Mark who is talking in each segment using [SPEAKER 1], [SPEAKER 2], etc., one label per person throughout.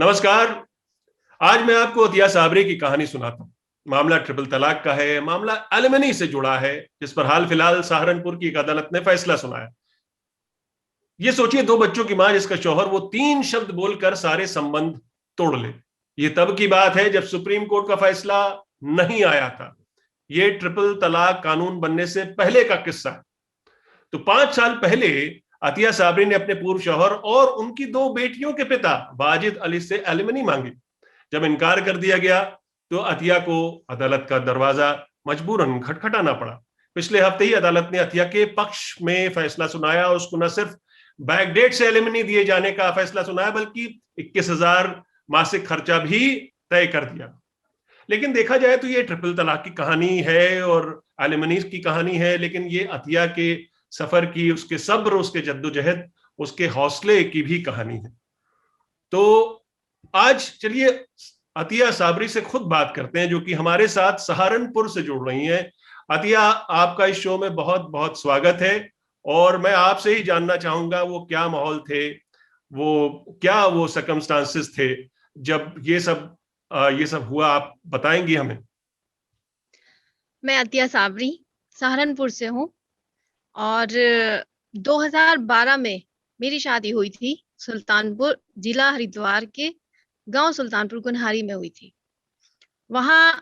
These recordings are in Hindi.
[SPEAKER 1] नमस्कार। आज मैं आपको अतिया साबरी की कहानी सुनाता हूँ। मामला ट्रिपल तलाक का है। मामला एलिमनी से जुड़ा है, जिस पर हाल फिलहाल सहारनपुर की एक अदालत ने फैसला सुनाया। ये सोचिए, दो बच्चों की मां जिसका शौहर वो तीन शब्द बोलकर सारे संबंध तोड़ ले। ये तब की बात है जब सुप्रीम कोर्ट का फैसला नहीं आया था। ये ट्रिपल तलाक कानून बनने से पहले का किस्सा है। तो 5 साल पहले अतिया साबरी ने अपने पूर्व शौहर और उनकी दो बेटियों के पिता वाजिद अली से एलिमनी मांगी। जब इनकार कर दिया गया तो अतिया को अदालत का दरवाजा मजबूरन खटखटाना पड़ा। पिछले हफ्ते ही अदालत ने अतिया के पक्ष में फैसला सुनाया और उसको न सिर्फ बैकडेट से एलिमनी दिए जाने का फैसला सुनाया, बल्कि 21,000 मासिक खर्चा भी तय कर दिया। लेकिन देखा जाए तो ये ट्रिपल तलाक की कहानी है और एलिमनी की कहानी है, लेकिन ये अतिया के सफर की, उसके सब्र, उसके जद्दोजहद, उसके हौसले की भी कहानी है। तो आज चलिए अतिया साबरी से खुद बात करते हैं, जो कि हमारे साथ सहारनपुर से जुड़ रही हैं। अतिया, आपका इस शो में बहुत बहुत स्वागत है। और मैं आपसे ही जानना चाहूंगा, वो क्या माहौल थे, वो सर्कमस्टांसेस थे जब ये सब हुआ, आप बताएंगी हमें?
[SPEAKER 2] मैं अतिया साबरी सहारनपुर से हूँ और 2012 में मेरी शादी हुई थी। सुल्तानपुर जिला हरिद्वार के गांव सुल्तानपुर कुनहारी में हुई थी। वहां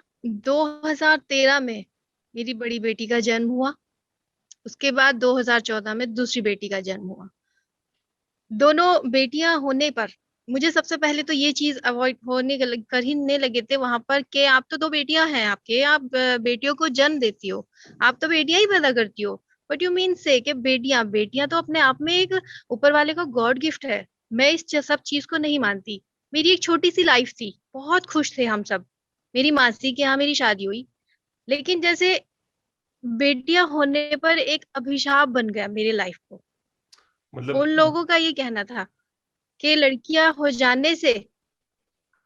[SPEAKER 2] 2013 में मेरी बड़ी बेटी का जन्म हुआ। उसके बाद 2014 में दूसरी बेटी का जन्म हुआ। दोनों बेटियां होने पर मुझे सबसे पहले तो ये चीज अवॉइड कर ही नहीं लगे थे वहां पर कि आप तो दो बेटियां हैं आपके, आप बेटियों को जन्म देती हो, आप तो बेटियां ही पैदा करती हो। बट यू मीन से कि बेटियां बेटियां तो अपने आप में एक ऊपर वाले का गॉड गिफ्ट है। मैं इस सब चीज को नहीं मानती। मेरी एक छोटी सी लाइफ थी, बहुत खुश थे हम सब। मेरी मासी के यहाँ मेरी शादी हुई, लेकिन जैसे बेटियां होने पर एक अभिशाप बन गया मेरी लाइफ को।
[SPEAKER 1] मतलब
[SPEAKER 2] उन लोगों का ये कहना था कि लड़कियां हो जाने से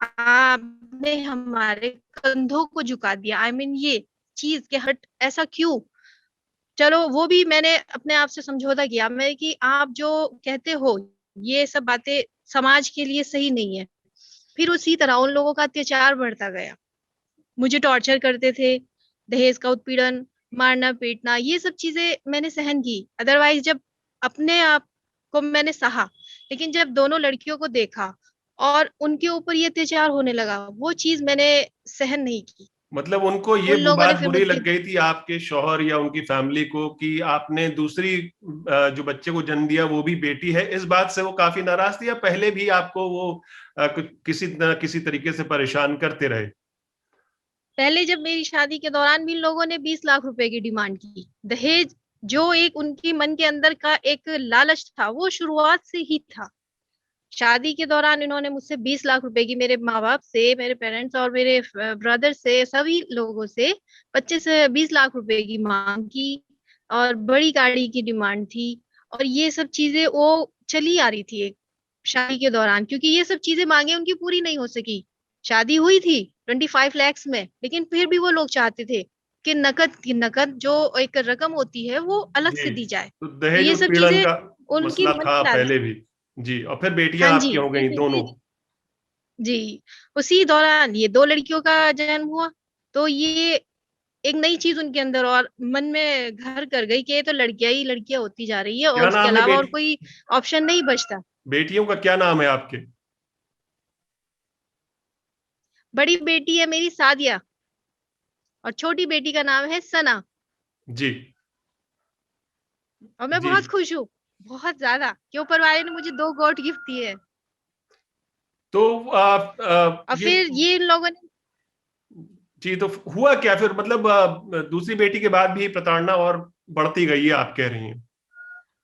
[SPEAKER 2] आपने हमारे कंधों को झुका दिया। आई मीन ये चीज के हट ऐसा क्यों। चलो वो भी मैंने अपने आप से समझौता किया मैं कि आप जो कहते हो ये सब बातें समाज के लिए सही नहीं है। फिर उसी तरह उन लोगों का अत्याचार बढ़ता गया। मुझे टॉर्चर करते थे, दहेज का उत्पीड़न, मारना पीटना, ये सब चीजें मैंने सहन की। अदरवाइज जब अपने आप को मैंने सहा, लेकिन जब दोनों लड़कियों को देखा और उनके ऊपर ये अत्याचार होने लगा, वो चीज मैंने सहन नहीं की।
[SPEAKER 1] मतलब उनको ये
[SPEAKER 2] उन लोगों ने
[SPEAKER 1] बात
[SPEAKER 2] फिर
[SPEAKER 1] बुरी
[SPEAKER 2] मुझे,
[SPEAKER 1] लग गई थी आपके शौहर या उनकी फैमिली को कि आपने दूसरी जो बच्चे को जन्म दिया वो भी बेटी है। इस बात से वो काफी नाराज थी, या पहले भी आपको वो किसी न किसी तरीके से परेशान करते रहे?
[SPEAKER 2] पहले जब मेरी शादी के दौरान भी इन लोगों ने 20 लाख रुपए की डिमांड की। दहेज जो एक उनकी मन के अंदर का एक लालच था, वो शुरुआत से ही था। शादी के दौरान इन्होंने मुझसे 20 लाख रुपए की, मेरे माँ बाप से, मेरे पेरेंट्स और मेरे ब्रदर से, सभी लोगों से 25 से 20 लाख रुपए की मांग की। और बड़ी गाड़ी की डिमांड थी। और ये सब चीजें वो चली आ रही थी एक शादी के दौरान, क्योंकि ये सब चीजें मांगे उनकी पूरी नहीं हो सकी। शादी हुई थी 25 lakhs में, लेकिन फिर भी वो लोग चाहते थे कि नकद की नकद जो एक रकम होती है वो अलग
[SPEAKER 1] जी।
[SPEAKER 2] से दी जाए।
[SPEAKER 1] तो
[SPEAKER 2] तो
[SPEAKER 1] दहेज
[SPEAKER 2] ये सब
[SPEAKER 1] उत्पीड़न
[SPEAKER 2] चीजें
[SPEAKER 1] का
[SPEAKER 2] उनकी
[SPEAKER 1] मसला
[SPEAKER 2] मन
[SPEAKER 1] था
[SPEAKER 2] की लालच।
[SPEAKER 1] पहले भी। जी, और फिर
[SPEAKER 2] हाँ
[SPEAKER 1] बेटियां
[SPEAKER 2] जी,
[SPEAKER 1] आपकी हो गई दोनों।
[SPEAKER 2] जी। उसी दौरान ये दो लड़कियों का जन्म हुआ। तो ये एक नई चीज उनके अंदर और मन में घर कर गई कि ये तो लड़कियां ही लड़कियां होती जा रही है
[SPEAKER 1] क्या
[SPEAKER 2] और उसके
[SPEAKER 1] नाम है
[SPEAKER 2] अलावा और
[SPEAKER 1] बेटी
[SPEAKER 2] कोई ऑप्शन नहीं बचता।
[SPEAKER 1] बेटियों का क्या नाम है आपके?
[SPEAKER 2] बड़ी बेटी है मेरी सादिया और छोटी बेटी का नाम है सना।
[SPEAKER 1] जी।
[SPEAKER 2] और मैं
[SPEAKER 1] जी।
[SPEAKER 2] बहुत खुश हूँ, बहुत ज्यादा, कि ऊपर वाले ने मुझे दो गॉड गिफ्ट दिए हैं।
[SPEAKER 1] तो आप
[SPEAKER 2] और
[SPEAKER 1] ये
[SPEAKER 2] फिर ये इन लोगों ने,
[SPEAKER 1] जी, तो हुआ क्या फिर? मतलब दूसरी बेटी के बाद भी प्रताड़ना और बढ़ती गई है, आप कह रही हैं?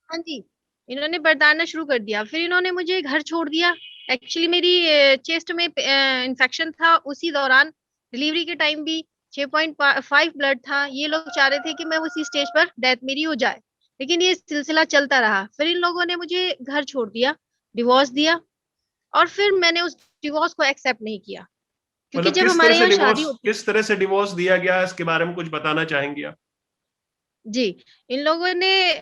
[SPEAKER 2] हाँ जी, इन्होंने बरदाना शुरू कर दिया। फिर इन्होंने मुझे घर छोड़ दिया। एक्चुअली मेरी चेस्ट में इंफेक्शन था उसी दौरान। डिलीवरी के टाइम भी 6.5 ब्लड था। ये लोग चाह रहे थे कि मैं उसी स्टेज पर डेथ मेरी हो जाए, लेकिन ये सिलसिला चलता रहा। फिर इन लोगों ने मुझे घर छोड़ दिया, डिवोर्स दिया। और फिर मैंने उस डिवोर्स को एक्सेप्ट नहीं किया, क्योंकि
[SPEAKER 1] मतलब
[SPEAKER 2] जब हमारे यहाँ शादी होती,
[SPEAKER 1] किस तरह से डिवोर्स दिया गया, इसके बारे में कुछ बताना चाहेंगे आप?
[SPEAKER 2] जी, इन लोगों ने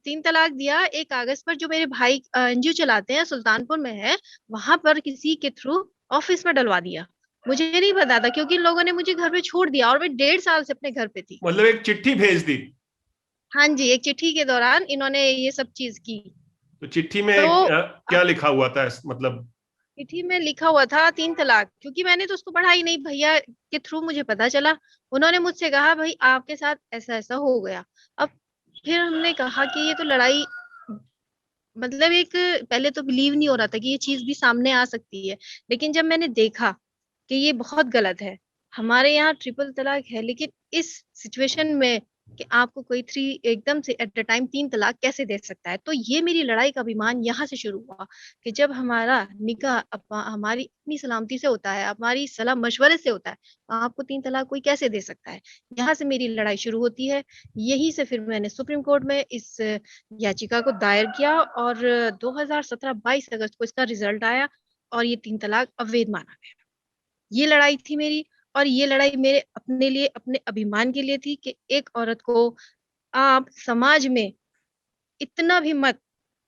[SPEAKER 2] 3 तलाक दिया एक कागज पर, जो मेरे भाई एनजीओ चलाते हैं, सुल्तानपुर में है, वहां पर किसी के थ्रू ऑफिस में डलवा दिया। मुझे नहीं पता था, क्योंकि इन लोगों ने मुझे घर पे छोड़ दिया और मैं 1.5 साल से अपने घर पे थी।
[SPEAKER 1] मतलब एक चिट्ठी भेज दी?
[SPEAKER 2] हाँ जी, एक चिट्ठी के दौरान इन्होंने ये सब चीज की।
[SPEAKER 1] तो चिट्ठी में
[SPEAKER 2] तो
[SPEAKER 1] क्या लिखा हुआ था मतलब?
[SPEAKER 2] चिट्ठी में लिखा हुआ था 3 तलाक, क्योंकि मैंने तो उसको पढ़ा ही नहीं, भैया के थ्रू मुझे पता चला। उन्होंने मुझसे कहा भाई आपके साथ ऐसा ऐसा हो गया। अब फिर हमने कहा कि ये तो लड़ाई, मतलब एक, पहले तो बिलीव नहीं हो रहा था कि ये चीज भी सामने आ सकती है, लेकिन जब मैंने देखा कि ये बहुत गलत है। हमारे यहाँ ट्रिपल तलाक है, लेकिन इस सिचुएशन में कि आपको कोई थ्री एकदम से एट द टाइम 3 तलाक कैसे दे सकता है, तो ये मेरी लड़ाई का अभिमान यहाँ से शुरू हुआ कि जब हमारा निकाह हमारी अपनी सलामती से होता है, हमारी सलाह मशवरे से होता है, तो आपको 3 तलाक कोई कैसे दे सकता है। यहाँ से मेरी लड़ाई शुरू होती है। यही से फिर मैंने सुप्रीम कोर्ट में इस याचिका को दायर किया, और 2017-22 अगस्त को इसका रिजल्ट आया, और ये 3 तलाक अवैध माना गया। ये लड़ाई थी मेरी, और ये लड़ाई मेरे अपने लिए, अपने अभिमान के लिए थी कि एक औरत को आप समाज में इतना भी मत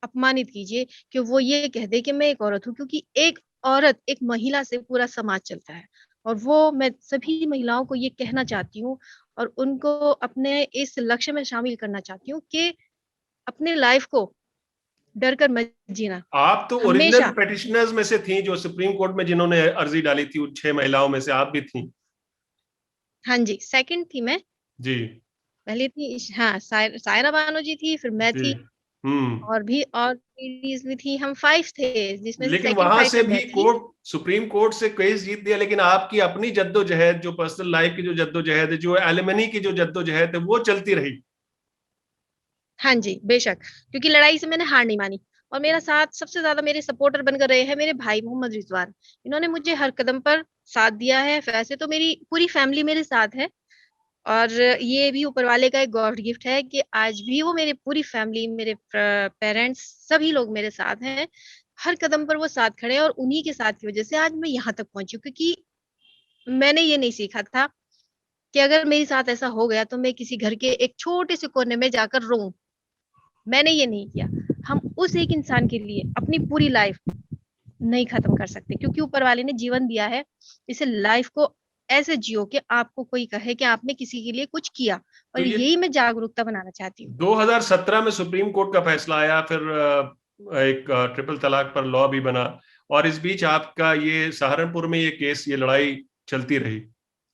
[SPEAKER 2] अपमानित कीजिए कि वो ये कह दे कि मैं एक औरत हूँ, क्योंकि एक औरत, एक महिला से पूरा समाज चलता है। और वो मैं सभी महिलाओं को ये कहना चाहती हूँ, और उनको अपने इस लक्ष्य में शामिल करना चाहती हूँ कि अपने लाइफ को डर कर मत जीना
[SPEAKER 1] आप तो ओरिजिनल
[SPEAKER 2] हमेशा।
[SPEAKER 1] पेटिशनर्स में से थी जो सुप्रीम कोर्ट में जिन्होंने अर्जी डाली थी, उन 6 महिलाओं में से आप भी थी?
[SPEAKER 2] हाँ जी, सेकंड थी मैं।
[SPEAKER 1] जी।
[SPEAKER 2] पहली थी, हाँ, सायरा बानो जी थी, फिर मैं
[SPEAKER 1] जी।
[SPEAKER 2] थी, और भी और लेडीज भी थी। हम 5 थे, जिसमें से
[SPEAKER 1] लेकिन
[SPEAKER 2] सेकंड
[SPEAKER 1] वहां
[SPEAKER 2] 5
[SPEAKER 1] से
[SPEAKER 2] में
[SPEAKER 1] भी
[SPEAKER 2] मैं थी।
[SPEAKER 1] कोर्ट, सुप्रीम कोर्ट से केस जीत दिया, लेकिन आपकी अपनी जद्दोजहद, जो पर्सनल लाइफ की जो जद्दोजहद है, जो एलिमनी की जो जद्दोजहद है, वो चलती रही।
[SPEAKER 2] हाँ जी, बेशक, क्योंकि लड़ाई से मैंने हार नहीं मानी। और मेरा साथ सबसे ज्यादा मेरे सपोर्टर बनकर रहे हैं मेरे भाई मोहम्मद रिजवान। इन्होंने मुझे हर कदम पर साथ दिया है। वैसे तो मेरी पूरी फैमिली मेरे साथ है, और ये भी ऊपर वाले का एक गॉड गिफ्ट है कि आज भी वो मेरे पूरी फैमिली, मेरे पेरेंट्स, सभी लोग मेरे साथ हैं। हर कदम पर वो साथ खड़े हैं, और उन्हीं के साथ की वजह से आज मैं यहाँ तक पहुंची हूँ। क्योंकि मैंने ये नहीं सीखा था कि अगर मेरे साथ ऐसा हो गया तो मैं किसी घर के एक छोटे से कोने में जाकर रोऊं। मैंने ये नहीं किया। हम उस एक इंसान के लिए अपनी पूरी लाइफ नहीं खत्म कर सकते, क्योंकि ऊपर वाले ने जीवन दिया है। इसे लाइफ को ऐसे जियो कि आपको कोई कहे कि आपने किसी के लिए कुछ किया।
[SPEAKER 1] तो
[SPEAKER 2] और
[SPEAKER 1] ये
[SPEAKER 2] यही मैं जागरूकता बनाना चाहती हूँ।
[SPEAKER 1] 2017 में सुप्रीम कोर्ट का फैसला आया, फिर एक ट्रिपल तलाक पर लॉ भी बना, और इस बीच आपका ये सहारनपुर में ये केस, ये लड़ाई चलती रही,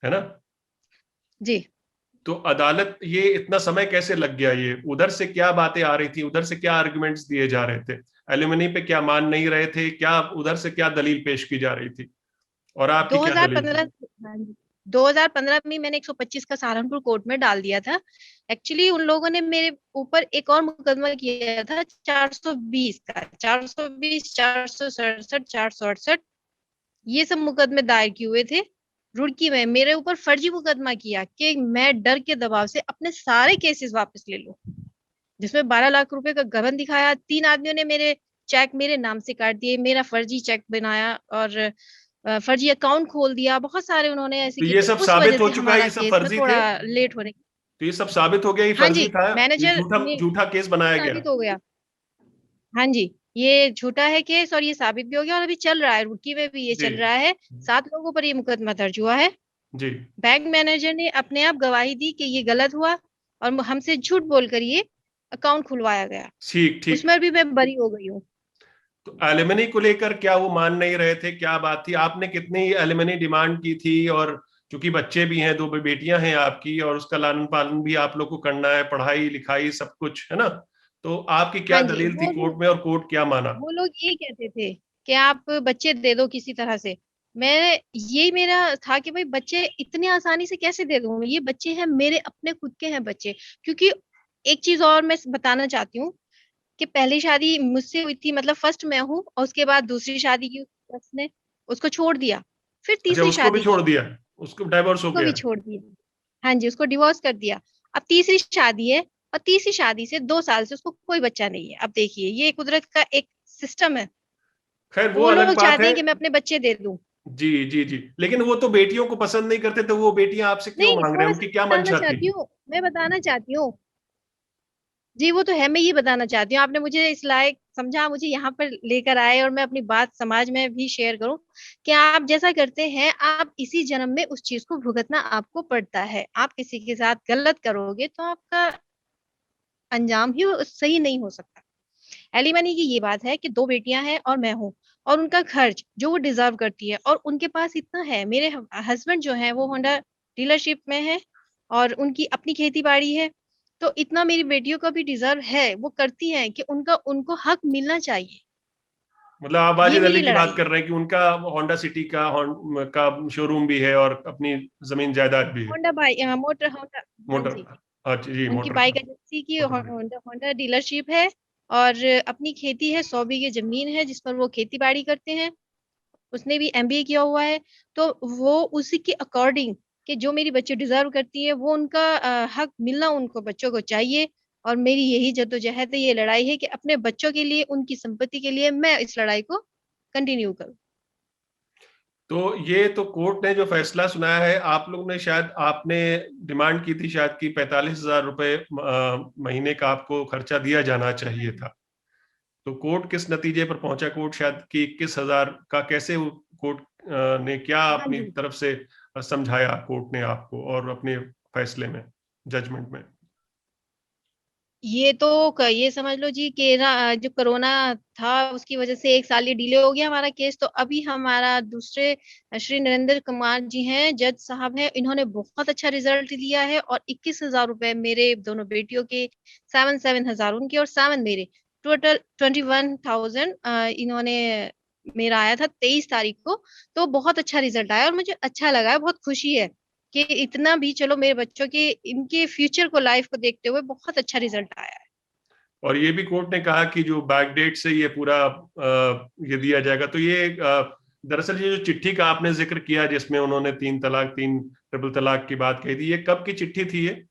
[SPEAKER 1] है ना?
[SPEAKER 2] जी।
[SPEAKER 1] तो अदालत, ये इतना समय कैसे लग गया? ये उधर से क्या बातें आ रही थी, उधर से क्या आर्गुमेंट्स दिए जा रहे थे? एलिमनी पे क्या मान नहीं रहे थे क्या? उधर से क्या दलील पेश की जा रही थी, और आपकी क्या दलील
[SPEAKER 2] 2015,
[SPEAKER 1] थी?
[SPEAKER 2] हाँ जी, 2015 में मैंने 125 का सहारनपुर कोर्ट में डाल दिया था। एक्चुअली उन लोगों ने मेरे ऊपर एक और मुकदमा किया था, 420 का, 420, 467, 468, ये सब मुकदमे दायर किए हुए थे। रुड़की में मेरे ऊपर फर्जी मुकदमा किया कि मैं डर के दबाव से अपने सारे केसेस वापस ले लूं, जिसमें 12 लाख रुपए का गबन दिखाया। 3 आदमियों ने मेरे चेक मेरे नाम से काट दिए, मेरा फर्जी चेक बनाया, और फर्जी अकाउंट खोल दिया। बहुत सारे उन्होंने ऐसे
[SPEAKER 1] तो
[SPEAKER 2] किए,
[SPEAKER 1] ये
[SPEAKER 2] तो
[SPEAKER 1] सब
[SPEAKER 2] उस वजह
[SPEAKER 1] साबित हो
[SPEAKER 2] से
[SPEAKER 1] चुका है,
[SPEAKER 2] हमारा
[SPEAKER 1] ये सब
[SPEAKER 2] केस में
[SPEAKER 1] फर्जी
[SPEAKER 2] थोड़ा
[SPEAKER 1] थे?
[SPEAKER 2] लेट होने।
[SPEAKER 1] तो ये सब साबित हो गया, ये
[SPEAKER 2] हाँ
[SPEAKER 1] फर्जी
[SPEAKER 2] जी,
[SPEAKER 1] था, ये
[SPEAKER 2] मैनेजर
[SPEAKER 1] झूठा
[SPEAKER 2] ने,
[SPEAKER 1] झूठा केस बनाया गया?
[SPEAKER 2] साबित हो गया। हाँ जी, ये झूठा है केस, और ये साबित भी हो गया, और अभी चल रहा है, रुड़की में भी ये
[SPEAKER 1] जी।
[SPEAKER 2] चल रहा है। 7 लोगों पर ये मुकदमा दर्ज हुआ है।
[SPEAKER 1] जी।
[SPEAKER 2] बैंक मैनेजर ने अपने आप गवाही दी कि ये गलत हुआ, और हमसे झूठ बोलकर ये अकाउंट खुलवाया गया।
[SPEAKER 1] ठीक ठीक।
[SPEAKER 2] उसमें भी मैं बरी हो गई हूँ।
[SPEAKER 1] तो एलिमनी को लेकर क्या वो मान नहीं रहे थे? क्या बात थी? आपने कितनी एलिमनी डिमांड की थी? और चूंकि बच्चे भी हैं, 2 बेटियां हैं आपकी, और उसका लालन पालन भी आप लोग को करना है, पढ़ाई लिखाई सब कुछ, है ना? तो आपकी
[SPEAKER 2] हाँ
[SPEAKER 1] क्या
[SPEAKER 2] जी,
[SPEAKER 1] दलील थी कोर्ट में, और कोर्ट क्या माना?
[SPEAKER 2] वो लोग ये कहते थे कि आप बच्चे दे दो किसी तरह से। मैं, ये मेरा था कि भाई बच्चे इतनी आसानी से कैसे दे दूं, ये बच्चे हैं मेरे अपने खुद के हैं बच्चे। क्योंकि एक चीज और मैं बताना चाहती हूँ कि पहली शादी मुझसे हुई थी, मतलब फर्स्ट मैं हूँ, और उसके बाद दूसरी शादी की उसने, उसको छोड़ दिया। फिर
[SPEAKER 1] अच्छा,
[SPEAKER 2] तीसरी
[SPEAKER 1] उसको भी
[SPEAKER 2] शादी
[SPEAKER 1] छोड़
[SPEAKER 2] की,
[SPEAKER 1] दिया? उसको डाइवोर्स हो
[SPEAKER 2] उसको भी
[SPEAKER 1] गया?
[SPEAKER 2] छोड़ दिया। हाँ जी, उसको डिवोर्स कर दिया। अब तीसरी शादी है, और तीसरी शादी से 2 साल से उसको कोई बच्चा नहीं है। अब देखिए, ये कुदरत का एक सिस्टम है।
[SPEAKER 1] खैर, वो
[SPEAKER 2] वो
[SPEAKER 1] अलग
[SPEAKER 2] लोग
[SPEAKER 1] बात
[SPEAKER 2] चाहते
[SPEAKER 1] है।
[SPEAKER 2] हैं कि मैं अपने बच्चे दे दूं।
[SPEAKER 1] जी जी जी, लेकिन वो तो बेटियों को पसंद नहीं करते, तो वो बेटियां आपसे क्यों
[SPEAKER 2] नहीं,
[SPEAKER 1] मांग रहे हैं? उनकी क्या मंशा थी?
[SPEAKER 2] मैं बताना चाहती हूँ। जी, वो तो है, मैं ये बताना चाहती हूँ, आपने मुझे इस लायक समझा, मुझे यहाँ पर लेकर आए और मैं अपनी बात समाज में भी शेयर करूँ कि आप जैसा करते हैं, आप इसी जन्म में उस चीज़ को भुगतना आपको पड़ता है। आप किसी के साथ गलत करोगे तो आपका अंजाम ही सही नहीं हो सकता। एलिमनी की ये बात है कि 2 बेटियाँ हैं और मैं हूँ और उनका खर्च जो वो डिज़र्व करती है और उनके पास इतना है। मेरे हस्बैंड जो हैं वो होंडा डीलरशिप में हैं और उनकी अपनी खेती-बाड़ी है। तो इतना मेरी बेटियों का भी डिज़र्व है, वो करती हैं कि उनका उनको हक मिलना चाहिए।
[SPEAKER 1] मतलब आप
[SPEAKER 2] ये
[SPEAKER 1] वाजिद
[SPEAKER 2] मेरी
[SPEAKER 1] अली की बात
[SPEAKER 2] लड़ाई
[SPEAKER 1] कर
[SPEAKER 2] है।
[SPEAKER 1] रहे हैं कि उनका होंडा सिटी का शोरूम भी है और अपनी जमीन जायदाद भी है।
[SPEAKER 2] Motor Honda. हाँ
[SPEAKER 1] मोटर,
[SPEAKER 2] जी,
[SPEAKER 1] अच्छा जी,
[SPEAKER 2] उनकी
[SPEAKER 1] मोटर
[SPEAKER 2] बाइक
[SPEAKER 1] का,
[SPEAKER 2] एजेंसी की
[SPEAKER 1] मोटर है।
[SPEAKER 2] होंडा डीलरशिप है और अपनी खेती है, 100 बीघे ज़मीन है जिस पर वो खेती-बाड़ी करते हैं। उसने भी एमबीए किया हुआ है, तो वो उसी के अकॉर्डिंग कि जो मेरी बच्ची डिज़र्व करती है, वो उनका हक मिलना उनको बच्चों को चाहिए और मेरी यही जद्दोजहद है, ये लड़ाई है कि अपने बच्चों के लिए, उनकी संपत्ति के लिए मैं इस लड़ाई को कंटिन्यू करूँ।
[SPEAKER 1] तो ये तो कोर्ट ने जो फैसला सुनाया है, आप लोग ने शायद, आपने डिमांड की थी शायद कि 45,000 रुपए महीने का आपको खर्चा दिया जाना
[SPEAKER 2] हाँ
[SPEAKER 1] चाहिए
[SPEAKER 2] जी।
[SPEAKER 1] था। तो कोर्ट किस नतीजे पर पहुंचा? कोर्ट शायद कि 21,000 का कैसे कोर्ट ने क्या
[SPEAKER 2] हाँ
[SPEAKER 1] अपनी
[SPEAKER 2] जी।
[SPEAKER 1] तरफ से समझाया कोर्ट ने आपको और अपने फैसले में, जजमेंट में?
[SPEAKER 2] ये तो ये समझ लो जी कि ना जो कोरोना था उसकी वजह से 1 साल ये डिले हो गया हमारा केस, तो अभी हमारा दूसरे श्री नरेंद्र कुमार जी हैं, जज साहब हैं, इन्होंने बहुत अच्छा रिजल्ट दिया है और 21,000 रुपए मेरे दोनों बेटियों के, 7,000 उनके और 7 मेरे, टोटल 21,000 इन्होंने, मेरा आया था 23 तारीख को, तो बहुत अच्छा रिजल्ट आया और मुझे अच्छा लगा है, बहुत खुशी है कि इतना भी चलो मेरे बच्चों के इनके फ्यूचर को, लाइफ को देखते हुए बहुत अच्छा रिजल्ट आया है।
[SPEAKER 1] और ये भी कोर्ट ने कहा कि जो बैक डेट से ये पूरा ये दिया जाएगा, तो ये दरअसल ये जो चिट्ठी का आपने जिक्र किया जिसमें उन्होंने 3 तलाक, 3 ट्रिपल तलाक की बात कही थी, ये कब की चिट्ठी थी ये?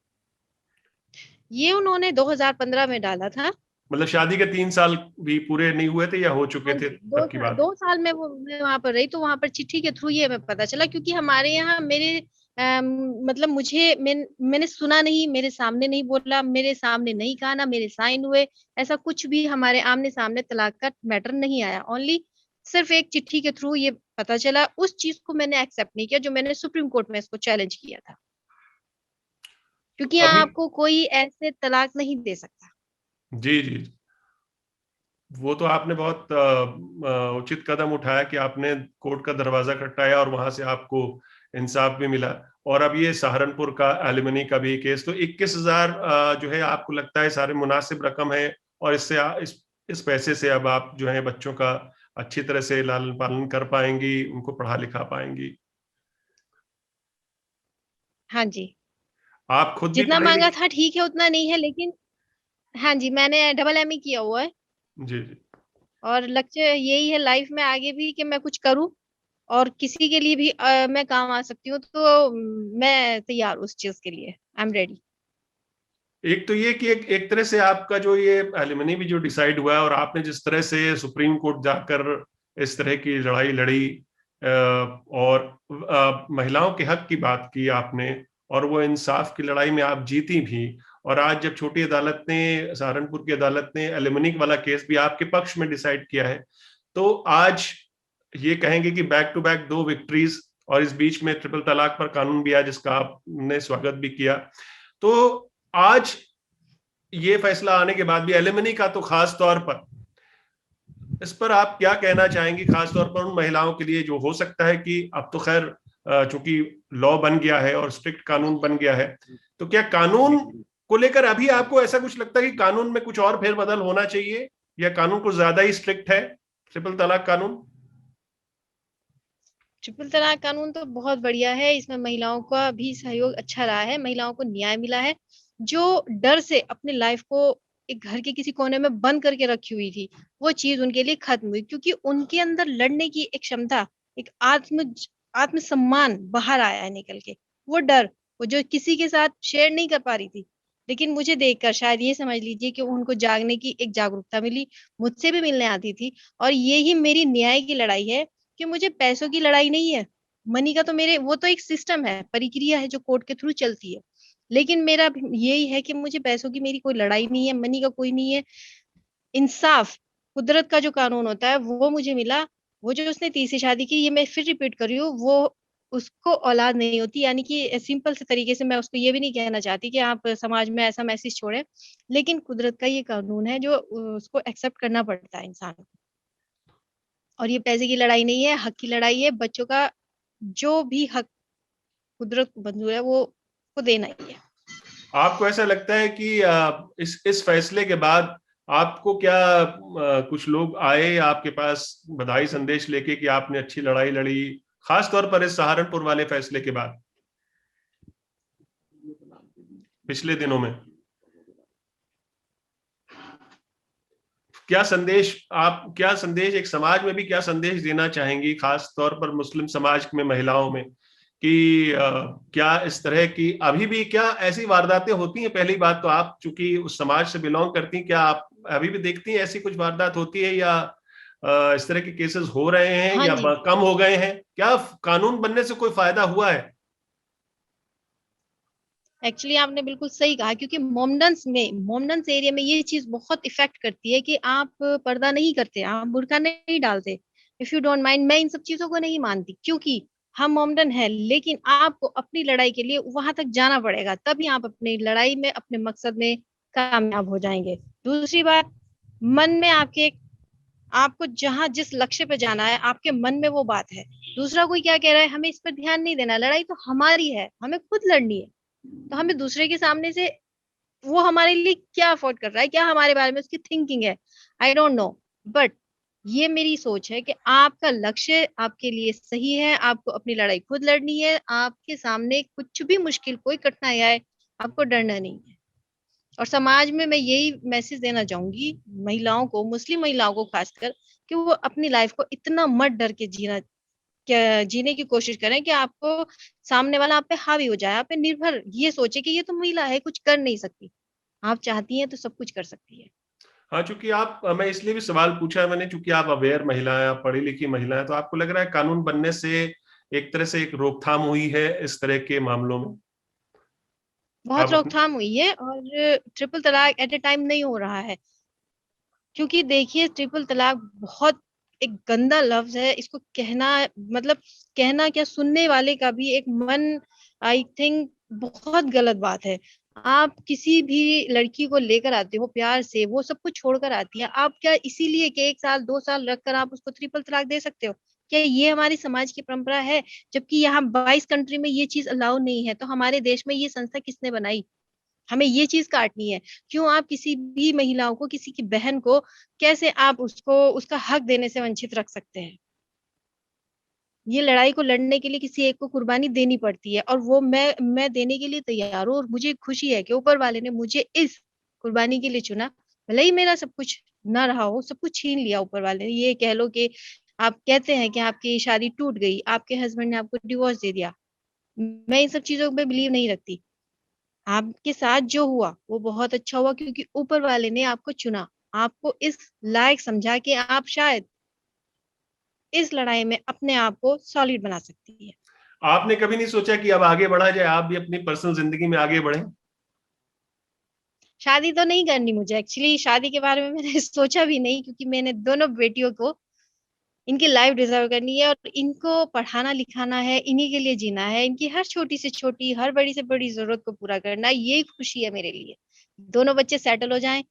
[SPEAKER 2] ये उन्होंने 2015 में डाला था।
[SPEAKER 1] मतलब शादी के 3 साल भी पूरे नहीं हुए थे या हो चुके
[SPEAKER 2] हाँ
[SPEAKER 1] थे
[SPEAKER 2] जी,
[SPEAKER 1] तब की बात?
[SPEAKER 2] 2 साल में वो मैं वहाँ पर रही, तो वहाँ पर चिट्ठी के थ्रू ये हमें पता चला क्योंकि हमारे यहाँ मेरे मतलब मैंने सुना नहीं, मेरे सामने नहीं बोला, मेरे सामने नहीं कहा, ना मेरे साइन हुए, ऐसा कुछ भी हमारे आमने-सामने तलाक का मैटर नहीं आया। ओनली सिर्फ़ एक चिट्ठी के थ्रू ये पता चला, उस चीज़ को मैंने एक्सेप्ट नहीं किया जो मैंने सुप्रीम कोर्ट में इसको चैलेंज किया था। क्योंकि
[SPEAKER 1] अभी,
[SPEAKER 2] आपको कोई ऐसे तलाक नहीं दे सकता।
[SPEAKER 1] जी जी, वो तो आपने बहुत उचित कदम उठाया कि आपने कोर्ट का दरवाजा खटखटाया और वहां से आपको इंसाफ भी मिला। और अब ये सहारनपुर का एलिमनी का भी केस, तो 21,000 जो है, आपको लगता है सारे मुनासिब रकम है? और इससे इस पैसे से अब आप जो है बच्चों का अच्छी तरह से लालन पालन कर पाएंगी, उनको पढ़ा लिखा पाएंगी?
[SPEAKER 2] हाँ जी,
[SPEAKER 1] आप खुद भी
[SPEAKER 2] जितना
[SPEAKER 1] पढ़ी
[SPEAKER 2] माँगा
[SPEAKER 1] लिखी?
[SPEAKER 2] था ठीक है, उतना नहीं है लेकिन हाँ जी, मैंने डबल एमए किया हुआ है
[SPEAKER 1] जी जी।
[SPEAKER 2] और लक्ष्य यही है लाइफ में आगे भी कि मैं कुछ करूँ और किसी के लिए भी मैं काम आ सकती हूँ तो मैं तैयार हूँ उस चीज़ के लिए। I am ready.
[SPEAKER 1] एक तो ये कि एक तरह से आपका जो ये एलिमनी भी जो डिसाइड हुआ है, और आपने जिस तरह से सुप्रीम कोर्ट जाकर इस तरह की लड़ाई लड़ी, और महिलाओं के हक की बात की आपने, और वो इंसाफ की लड़ाई में आप जीती भी, और आज जब छोटी अदालत ने, सहारनपुर की अदालत ने एलिमनी वाला केस भी आपके पक्ष में डिसाइड किया है, तो आज ये कहेंगे कि बैक टू बैक 2 विक्ट्रीज, और इस बीच में ट्रिपल तलाक पर कानून भी आया जिसका आपने स्वागत भी किया। तो आज ये फैसला आने के बाद भी एलिमनी का, तो खास तौर पर इस पर आप क्या कहना चाहेंगी, खास तौर पर उन महिलाओं के लिए जो, हो सकता है कि अब तो खैर चूंकि लॉ बन गया है और स्ट्रिक्ट कानून बन गया है, तो क्या कानून को लेकर अभी आपको ऐसा कुछ लगता है कि कानून में कुछ और फेरबदल होना चाहिए, या कानून कुछ ज्यादा ही स्ट्रिक्ट है, ट्रिपल तलाक कानून?
[SPEAKER 2] ट्रिपल तलाक कानून तो बहुत बढ़िया है, इसमें महिलाओं का भी सहयोग अच्छा रहा है, महिलाओं को न्याय मिला है। जो डर से अपनी लाइफ को एक घर के किसी कोने में बंद करके रखी हुई थी, वो चीज़ उनके लिए खत्म हुई क्योंकि उनके अंदर लड़ने की एक क्षमता, एक आत्मसम्मान बाहर आया है निकल के। वो डर, वो जो किसी के साथ शेयर नहीं कर पा रही थी, लेकिन मुझे देखकर शायद ये समझ लीजिए कि उनको जागने की एक जागरूकता मिली, मुझसे भी मिलने आती थी और यही मेरी न्याय की लड़ाई है कि मुझे पैसों की लड़ाई नहीं है, मनी का तो मेरे वो तो एक सिस्टम है, प्रक्रिया है जो कोर्ट के थ्रू चलती है। लेकिन मेरा यही है कि मुझे पैसों की मेरी कोई लड़ाई नहीं है, मनी का कोई नहीं है। इंसाफ, कुदरत का जो कानून होता है वो मुझे मिला। वो जो उसने तीसरी शादी की, ये मैं फिर रिपीट कर रही हूँ, वो उसको औलाद नहीं होती। यानी कि सिंपल से तरीके से मैं उसको ये भी नहीं कहना चाहती कि आप समाज में ऐसा मैसेज छोड़ें, लेकिन कुदरत का ये कानून है जो उसको एक्सेप्ट करना पड़ता है इंसान को। और ये पैसे की लड़ाई नहीं है, हक की लड़ाई है। बच्चों का जो भी हक कुदरत को मंजूर है वो को देना ही है।
[SPEAKER 1] आपको ऐसा लगता है कि इस फैसले के बाद आपको क्या कुछ लोग आए आपके पास बधाई संदेश लेके कि आपने अच्छी लड़ाई लड़ी, खास तौर पर इस सहारनपुर वाले फैसले के बाद पिछले दिनों में? क्या संदेश एक समाज में भी क्या संदेश देना चाहेंगी, खास तौर पर मुस्लिम समाज में महिलाओं में, कि क्या इस तरह की अभी भी क्या ऐसी वारदातें होती हैं? पहली बात तो आप चूंकि उस समाज से बिलोंग करती हैं, क्या आप अभी भी देखती हैं ऐसी कुछ वारदात होती है, या इस तरह के केसेस हो रहे हैं
[SPEAKER 2] हाँ
[SPEAKER 1] या
[SPEAKER 2] जी,
[SPEAKER 1] कम हो गए हैं? क्या कानून बनने से कोई फायदा हुआ है?
[SPEAKER 2] एक्चुअली आपने बिल्कुल सही कहा, क्योंकि मोमडन्स एरिया में ये चीज बहुत इफेक्ट करती है कि आप पर्दा नहीं करते, आप बुर्का नहीं डालते। इफ यू डोंट माइंड, मैं इन सब चीजों को नहीं मानती, क्योंकि हम मोमडन हैं, लेकिन आपको अपनी लड़ाई के लिए वहां तक जाना पड़ेगा, तभी आप अपनी लड़ाई में, अपने मकसद में कामयाब हो जाएंगे। दूसरी बात, मन में आपके, आपको जहां जिस लक्ष्य पे जाना है, आपके मन में वो बात है। दूसरा कोई क्या कह रहा है, हमें इस पर ध्यान नहीं देना, लड़ाई तो हमारी है, हमें खुद लड़नी है। तो हमें दूसरे के सामने से वो हमारे लिए क्या अफोर्ड कर रहा है, क्या हमारे बारे में उसकी थिंकिंग है, आई डोंट नो। बट ये मेरी सोच है कि आपका लक्ष्य आपके लिए सही है, आपको अपनी लड़ाई खुद लड़नी है। आपके सामने कुछ भी मुश्किल, कोई कठिनाई आए, आपको डरना नहीं है। और समाज में मैं यही मैसेज देना चाहूंगी महिलाओं को, मुस्लिम महिलाओं को खासकर, कि वो अपनी लाइफ को इतना मत डर के जीने की कोशिश करें कि आपको सामने वाला आप पे हावी हो जाए, आप पे निर्भर ये सोचे कि ये तो महिला है, कुछ कर नहीं सकती। आप चाहती हैं तो सब कुछ कर सकती है।
[SPEAKER 1] हाँ, चूंकि आप, मैं इसलिए भी सवाल पूछा है मैंने, चूंकि आप अवेयर महिला हैं, आप पढ़ी लिखी महिला हैं, तो आपको लग रहा है कानून बनने से एक तरह से एक रोकथाम हुई है इस तरह के मामलों में?
[SPEAKER 2] बहुत
[SPEAKER 1] आप अपने
[SPEAKER 2] रोकथाम हुई है, और ट्रिपल तलाक एट ए टाइम नहीं हो रहा है। क्योंकि देखिए, ट्रिपल तलाक बहुत एक गंदा लफ्ज है, इसको कहना, मतलब कहना क्या, सुनने वाले का भी एक मन, आई थिंक बहुत गलत बात है। आप किसी भी लड़की को लेकर आते हो प्यार से, वो सब कुछ छोड़कर आती है, आप क्या इसीलिए कि 1 साल 2 साल रखकर आप उसको ट्रिपल तलाक दे सकते हो? क्या ये हमारी समाज की परंपरा है? जबकि यहाँ 22 कंट्री में ये चीज अलाउ नहीं है, तो हमारे देश में ये संस्था किसने बनाई? हमें ये चीज काटनी है। क्यों आप किसी भी महिलाओं को, किसी की बहन को, कैसे आप उसको उसका हक देने से वंचित रख सकते हैं? ये लड़ाई को लड़ने के लिए किसी एक को कुर्बानी देनी पड़ती है, और वो मैं देने के लिए तैयार हूँ। और मुझे खुशी है कि ऊपर वाले ने मुझे इस कुर्बानी के लिए चुना। भले ही मेरा सब कुछ ना रहा हो, सब कुछ छीन लिया ऊपर वाले ने। ये कह लो कि आप कहते हैं कि आपकी शादी टूट गई, आपके हस्बैंड ने आपको डिवोर्स दे दिया। मैं इन सब चीजों पे बिलीव नहीं रखती। आपके साथ जो हुआ वो बहुत अच्छा हुआ, क्योंकि ऊपर वाले ने आपको चुना, आपको इस लायक समझा कि आप शायद इस लड़ाई में अपने आप को सॉलिड बना सकती है।
[SPEAKER 1] आपने कभी नहीं सोचा कि अब आगे बढ़ा जाए, आप भी अपनी पर्सनल जिंदगी में आगे बढ़ें?
[SPEAKER 2] शादी तो नहीं करनी मुझे, एक्चुअली शादी के बारे में मैंने सोचा भी नहीं, क्योंकि मैंने दोनों बेटियों को, इनकी लाइफ डिजर्व करनी है, और इनको पढ़ाना लिखाना है, इन्हीं के लिए जीना है। इनकी हर छोटी से छोटी, हर बड़ी से बड़ी जरूरत को पूरा करना है, यही खुशी है मेरे लिए। दोनों बच्चे सेटल हो जाएं।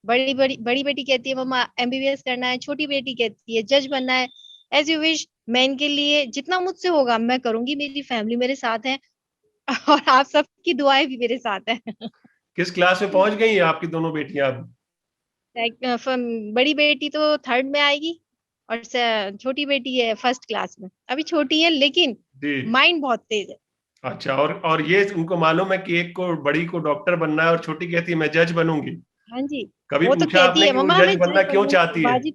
[SPEAKER 2] बड़ी बेटी कहती है मम्मा एमबीबीएस करना है, छोटी बेटी कहती है जज बनना है। एज यू विश, मैं इनके लिए जितना मुझसे होगा मैं करूंगी, मेरी फैमिली मेरे साथ है। और आप सबकी दुआएं भी मेरे साथ है।
[SPEAKER 1] किस क्लास में पहुंच गई हैं आपकी दोनों बेटियां अब?
[SPEAKER 2] बड़ी बेटी तो थर्ड में आएगी, और छोटी बेटी है फर्स्ट क्लास में। अभी छोटी है, लेकिन
[SPEAKER 1] जी।
[SPEAKER 2] माइंड बहुत तेज है।
[SPEAKER 1] अच्छा, और ये उनको मालूम है कि एक को, बड़ी को डॉक्टर बनना है और छोटी कहती है मैं जज बनूंगी?
[SPEAKER 2] हाँ जी।
[SPEAKER 1] कभी
[SPEAKER 2] वो तो
[SPEAKER 1] पूछा
[SPEAKER 2] कहती
[SPEAKER 1] आपने
[SPEAKER 2] है
[SPEAKER 1] कि वो
[SPEAKER 2] मम्मा
[SPEAKER 1] जज
[SPEAKER 2] मैं
[SPEAKER 1] बनना
[SPEAKER 2] जज
[SPEAKER 1] क्यों
[SPEAKER 2] बनूंगी
[SPEAKER 1] चाहती है?
[SPEAKER 2] बाजी।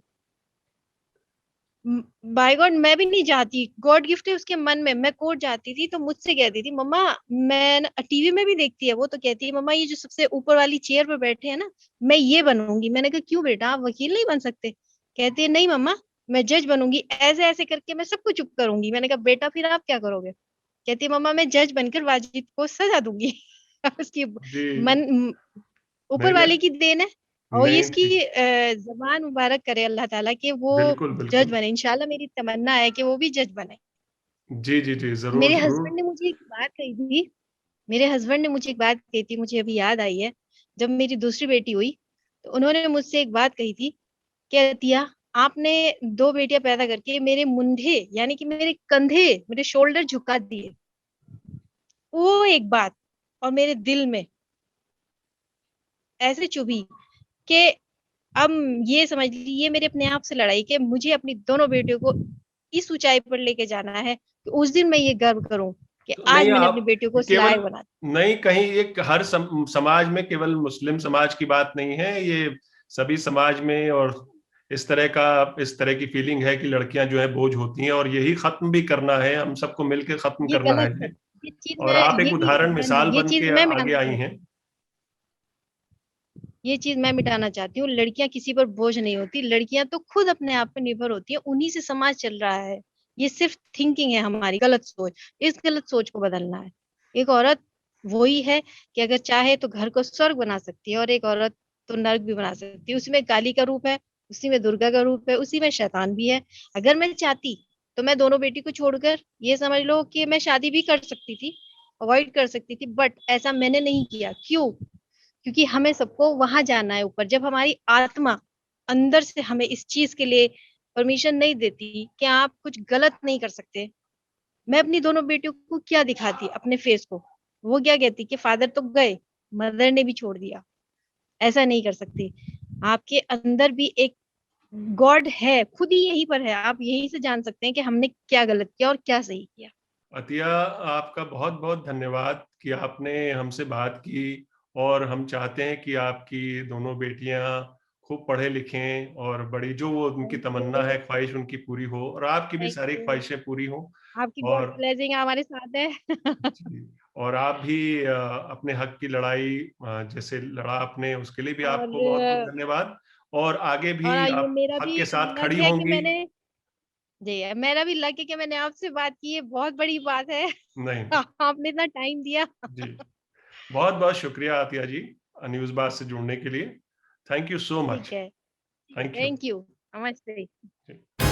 [SPEAKER 2] बाय गॉड, मैं भी नहीं जाती, गॉड गिफ्ट है उसके मन में। मैं कोर्ट जाती थी तो मुझसे कहती थी मम्मा, मैं टीवी में भी देखती है वो, तो कहती है मम्मा ये जो सबसे ऊपर वाली चेयर पे बैठे हैं ना, मैं ये बनूंगी। मैंने कहा क्यों बेटा, आप वकील नहीं बन सकते? कहती है नहीं मम्मा, मैं जज बनूंगी, ऐसे ऐसे करके मैं सबको चुप करूंगी। मैंने कहा बेटा फिर आप क्या करोगे? कहती मम्मा मैं जज बनकर वाजिद को सजा दूंगी। उसकी
[SPEAKER 1] जी।
[SPEAKER 2] मन
[SPEAKER 1] नहीं
[SPEAKER 2] ऊपर
[SPEAKER 1] मैं,
[SPEAKER 2] वाले की देन है। और ये
[SPEAKER 1] नहीं
[SPEAKER 2] इसकी
[SPEAKER 1] ठीक।
[SPEAKER 2] जबान मुबारक करे अल्लाह ताला कि वो
[SPEAKER 1] बिल्कुल
[SPEAKER 2] जज
[SPEAKER 1] बिल्कुल।
[SPEAKER 2] बने। इंशाल्लाह मेरी तमन्ना है कि वो भी जज बने।
[SPEAKER 1] जी जी जी, जरूर
[SPEAKER 2] मेरे
[SPEAKER 1] जरूर।
[SPEAKER 2] हस्बैंड ने मुझे एक बात कही थी, मेरे हस्बैंड ने मुझे एक बात कही थी, मुझे अभी याद आई है। जब मेरी दूसरी बेटी हुई तो उन्होंने मुझसे एक बात कही थी कि अतिया, आपने दो बेटियां पैदा करके मेरे मुंढे यानी कि मेरे कंधे, मेरे शोल्डर झुका दिए। वो एक बात और मेरे दिल में ऐसे चुभी कि अब ये समझ लीजिए मेरे अपने आप से लड़ाई कि मुझे अपनी दोनों बेटियों को इस ऊंचाई पर लेके जाना है कि उस दिन मैं ये गर्व करूं कि
[SPEAKER 1] तो
[SPEAKER 2] आज
[SPEAKER 1] नहीं
[SPEAKER 2] मैंने अपनी
[SPEAKER 1] आप
[SPEAKER 2] बेटियों को इस
[SPEAKER 1] केवल,
[SPEAKER 2] लायक बना दिया।
[SPEAKER 1] नहीं कहीं एक हर समाज में, केवल मुस्लिम समाज की बात नहीं है ये, सभी समाज में। और इस तरह की फीलिंग है कि लड़कियां जो है बोझ होती हैं, और यही खत्म भी करना है, हम सबको मिलकर खत्म
[SPEAKER 2] ये
[SPEAKER 1] करना है
[SPEAKER 2] गलत है।
[SPEAKER 1] ये।
[SPEAKER 2] ये चीज
[SPEAKER 1] और
[SPEAKER 2] मैं
[SPEAKER 1] आप एक उदाहरण मिसाल
[SPEAKER 2] ये
[SPEAKER 1] बन
[SPEAKER 2] चीज
[SPEAKER 1] के
[SPEAKER 2] मैं
[SPEAKER 1] आगे
[SPEAKER 2] मिटाना
[SPEAKER 1] आई
[SPEAKER 2] चाहती
[SPEAKER 1] हैं।
[SPEAKER 2] हूँ। ये चीज मैं मिटाना चाहती हूँ। लड़कियां किसी पर बोझ नहीं होती, लड़कियां तो खुद अपने आप पे निर्भर होती है, उन्हीं से समाज चल रहा है। ये सिर्फ थिंकिंग है हमारी, गलत सोच। इस गलत सोच को बदलना है। एक औरत वही है कि अगर चाहे तो घर को स्वर्ग बना सकती है, और एक औरत तो नर्क भी बना सकती है। उसी में काली का रूप है, उसी में दुर्गा का रूप है, उसी में शैतान भी है। अगर मैं चाहती तो मैं दोनों बेटी को छोड़कर ये समझ लो कि मैं शादी भी कर सकती थी, अवॉइड कर सकती थी, बट ऐसा मैंने नहीं किया। क्यों? क्योंकि हमें सबको वहां जाना है ऊपर। जब हमारी आत्मा अंदर से हमें इस चीज के लिए परमिशन नहीं देती कि आप कुछ गलत नहीं कर सकते। मैं अपनी दोनों बेटियों को क्या दिखाती अपने फेस को? वो क्या कहती कि फादर तो गए, मदर ने भी छोड़ दिया। ऐसा नहीं कर सकती। आपके अंदर भी एक गॉड है, खुद ही यहीं पर है। आप यहीं से जान सकते हैं कि हमने क्या गलत किया और क्या सही किया।
[SPEAKER 1] अतिया, आपका बहुत बहुत धन्यवाद कि आपने हमसे बात की। और हम चाहते हैं कि आपकी दोनों बेटियां खूब पढ़े लिखें, और बड़ी जो वो उनकी
[SPEAKER 2] थैंक
[SPEAKER 1] तमन्ना
[SPEAKER 2] यू।
[SPEAKER 1] है, ख्वाहिश उनकी पूरी हो, और आपकी भी
[SPEAKER 2] थैंक
[SPEAKER 1] सारी
[SPEAKER 2] यू।
[SPEAKER 1] ख्वाहिशें पूरी हों।
[SPEAKER 2] आपकी गॉड
[SPEAKER 1] और
[SPEAKER 2] ब्लेसिंग हमारे साथ है।
[SPEAKER 1] जी, और आप भी अपने हक की लड़ाई जैसे लड़ा आपने, उसके लिए भी आपको बहुत बहुत
[SPEAKER 2] और
[SPEAKER 1] धन्यवाद। और आगे भी
[SPEAKER 2] ये
[SPEAKER 1] आप
[SPEAKER 2] मेरा
[SPEAKER 1] हक
[SPEAKER 2] भी
[SPEAKER 1] के साथ
[SPEAKER 2] लक
[SPEAKER 1] खड़ी
[SPEAKER 2] है कि
[SPEAKER 1] होंगी।
[SPEAKER 2] मैंने, जी मेरा भी लक है कि मैंने आपसे बात की है, बहुत बड़ी बात है।
[SPEAKER 1] नहीं,
[SPEAKER 2] आपने इतना टाइम दिया।
[SPEAKER 1] जी, बहुत बहुत शुक्रिया आतिया जी, न्यूज़ बात से जुड़ने के लिए। Thank you so much.
[SPEAKER 2] ठीक है।
[SPEAKER 1] Thank you.
[SPEAKER 2] Thank you. नमस्ते।